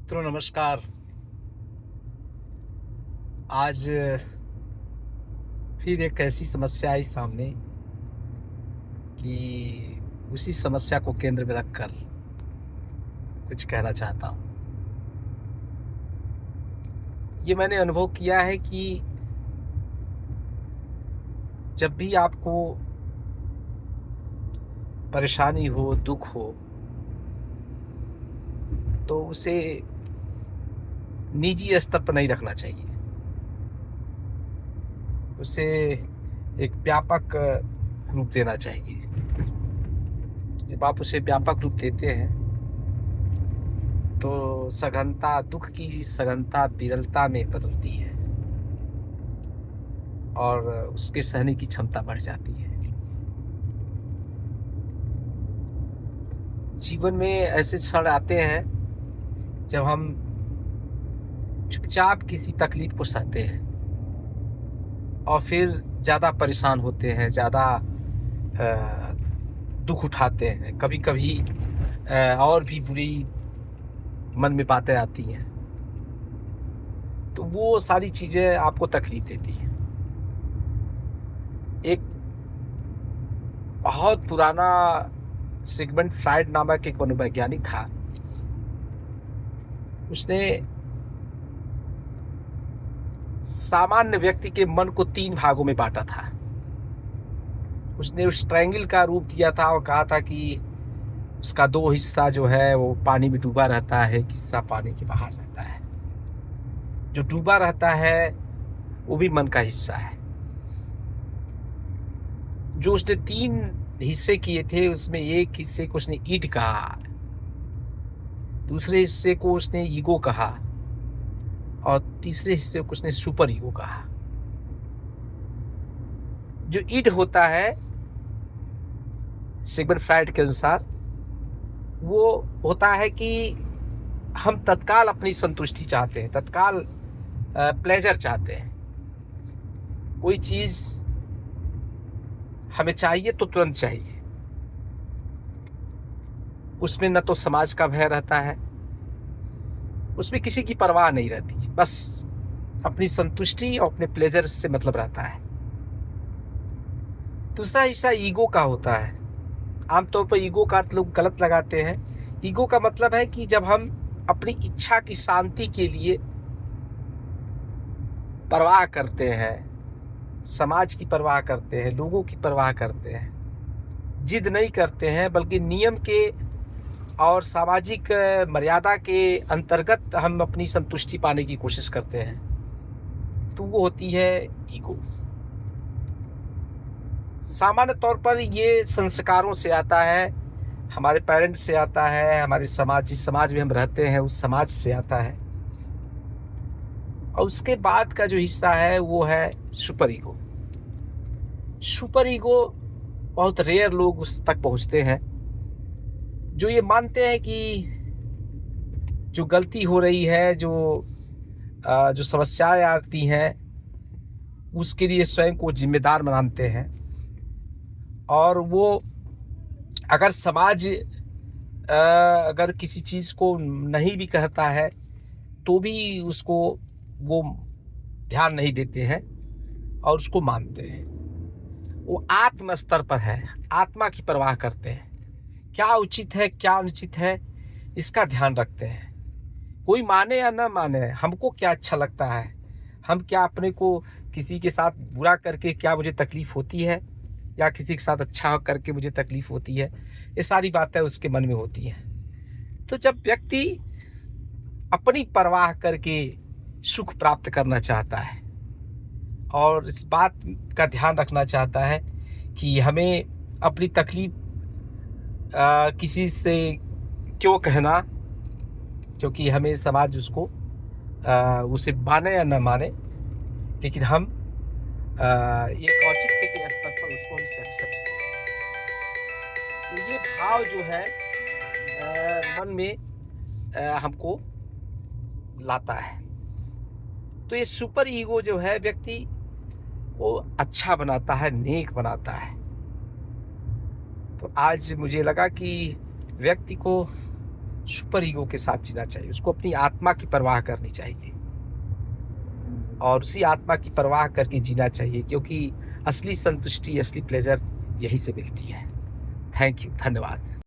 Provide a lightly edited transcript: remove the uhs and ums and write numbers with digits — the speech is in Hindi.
मित्रों नमस्कार। आज फिर एक ऐसी समस्या आई सामने कि उसी समस्या को केंद्र में रखकर कुछ कहना चाहता हूँ। ये मैंने अनुभव किया है कि जब भी आपको परेशानी हो, दुख हो, तो उसे निजी स्तर पर नहीं रखना चाहिए। उसे एक व्यापक रूप देना चाहिए। जब आप उसे व्यापक रूप देते हैं तो सघनता, दुख की सघनता विरलता में बदलती है और उसके सहने की क्षमता बढ़ जाती है। जीवन में ऐसे क्षण आते हैं जब हम चुपचाप किसी तकलीफ को सहते हैं और फिर ज़्यादा परेशान होते हैं, ज़्यादा दुख उठाते हैं। कभी-कभी और भी बुरी मन में बातें आती हैं, तो वो सारी चीज़ें आपको तकलीफ देती हैं। एक बहुत पुराना सिगमंड फ्रायड नामक एक मनोवैज्ञानिक था। उसने सामान्य व्यक्ति के मन को 3 भागों में बाँटा था। उसने उस ट्रायंगल का रूप दिया था और कहा था कि उसका 2 हिस्सा जो है वो पानी में डूबा रहता है, 1 हिस्सा पानी के बाहर रहता है। जो डूबा रहता है वो भी मन का हिस्सा है। जो उसने 3 हिस्से किए थे उसमें एक हिस्से को उसने ईड कहा, दूसरे हिस्से को उसने ईगो कहा और तीसरे हिस्से को उसने सुपर ईगो कहा। जो ईड होता है सिगमंड फ्रायड के अनुसार वो होता है कि हम तत्काल अपनी संतुष्टि चाहते हैं, तत्काल प्लेजर चाहते हैं। कोई चीज़ हमें चाहिए तो तुरंत चाहिए। उसमें न तो समाज का भय रहता है, उसमें किसी की परवाह नहीं रहती, बस अपनी संतुष्टि और अपने प्लेजर से मतलब रहता है। दूसरा हिस्सा ईगो का होता है। आमतौर पर ईगो का अर्थ लोग गलत लगाते हैं। ईगो का मतलब है कि जब हम अपनी इच्छा की शांति के लिए परवाह करते हैं, समाज की परवाह करते हैं, लोगों की परवाह करते हैं, जिद नहीं करते हैं, बल्कि नियम के और सामाजिक मर्यादा के अंतर्गत हम अपनी संतुष्टि पाने की कोशिश करते हैं, तो वो होती है ईगो। सामान्य तौर पर ये संस्कारों से आता है, हमारे पेरेंट्स से आता है, हमारे समाज, जिस समाज में हम रहते हैं उस समाज से आता है। और उसके बाद का जो हिस्सा है वो है सुपर ईगो। सुपर ईगो बहुत रेयर लोग उस तक पहुंचते हैं, जो ये मानते हैं कि जो गलती हो रही है, जो समस्याएं आती हैं, उसके लिए स्वयं को जिम्मेदार मानते हैं। और वो अगर समाज अगर किसी चीज़ को नहीं भी कहता है तो भी उसको वो ध्यान नहीं देते हैं और उसको मानते हैं। वो आत्म स्तर पर है, आत्मा की परवाह करते हैं। क्या उचित है, क्या अनुचित है, इसका ध्यान रखते हैं। कोई माने या ना माने, हमको क्या अच्छा लगता है, हम क्या अपने को किसी के साथ बुरा करके क्या मुझे तकलीफ होती है या किसी के साथ अच्छा करके मुझे तकलीफ होती है, ये सारी बातें उसके मन में होती हैं। तो जब व्यक्ति अपनी परवाह करके सुख प्राप्त करना चाहता है और इस बात का ध्यान रखना चाहता है कि हमें अपनी तकलीफ किसी से क्यों कहना, क्योंकि हमें समाज उसको उसे माने या न माने, लेकिन हम एक औचित्य के स्तर पर उसको हम एक्सेप्ट करें। तो ये भाव जो है मन में हमको लाता है। तो ये सुपर ईगो जो है व्यक्ति को अच्छा बनाता है, नेक बनाता है। तो आज मुझे लगा कि व्यक्ति को सुपर ईगो के साथ जीना चाहिए, उसको अपनी आत्मा की परवाह करनी चाहिए और उसी आत्मा की परवाह करके जीना चाहिए, क्योंकि असली संतुष्टि, असली प्लेजर यहीं से मिलती है। थैंक यू, धन्यवाद।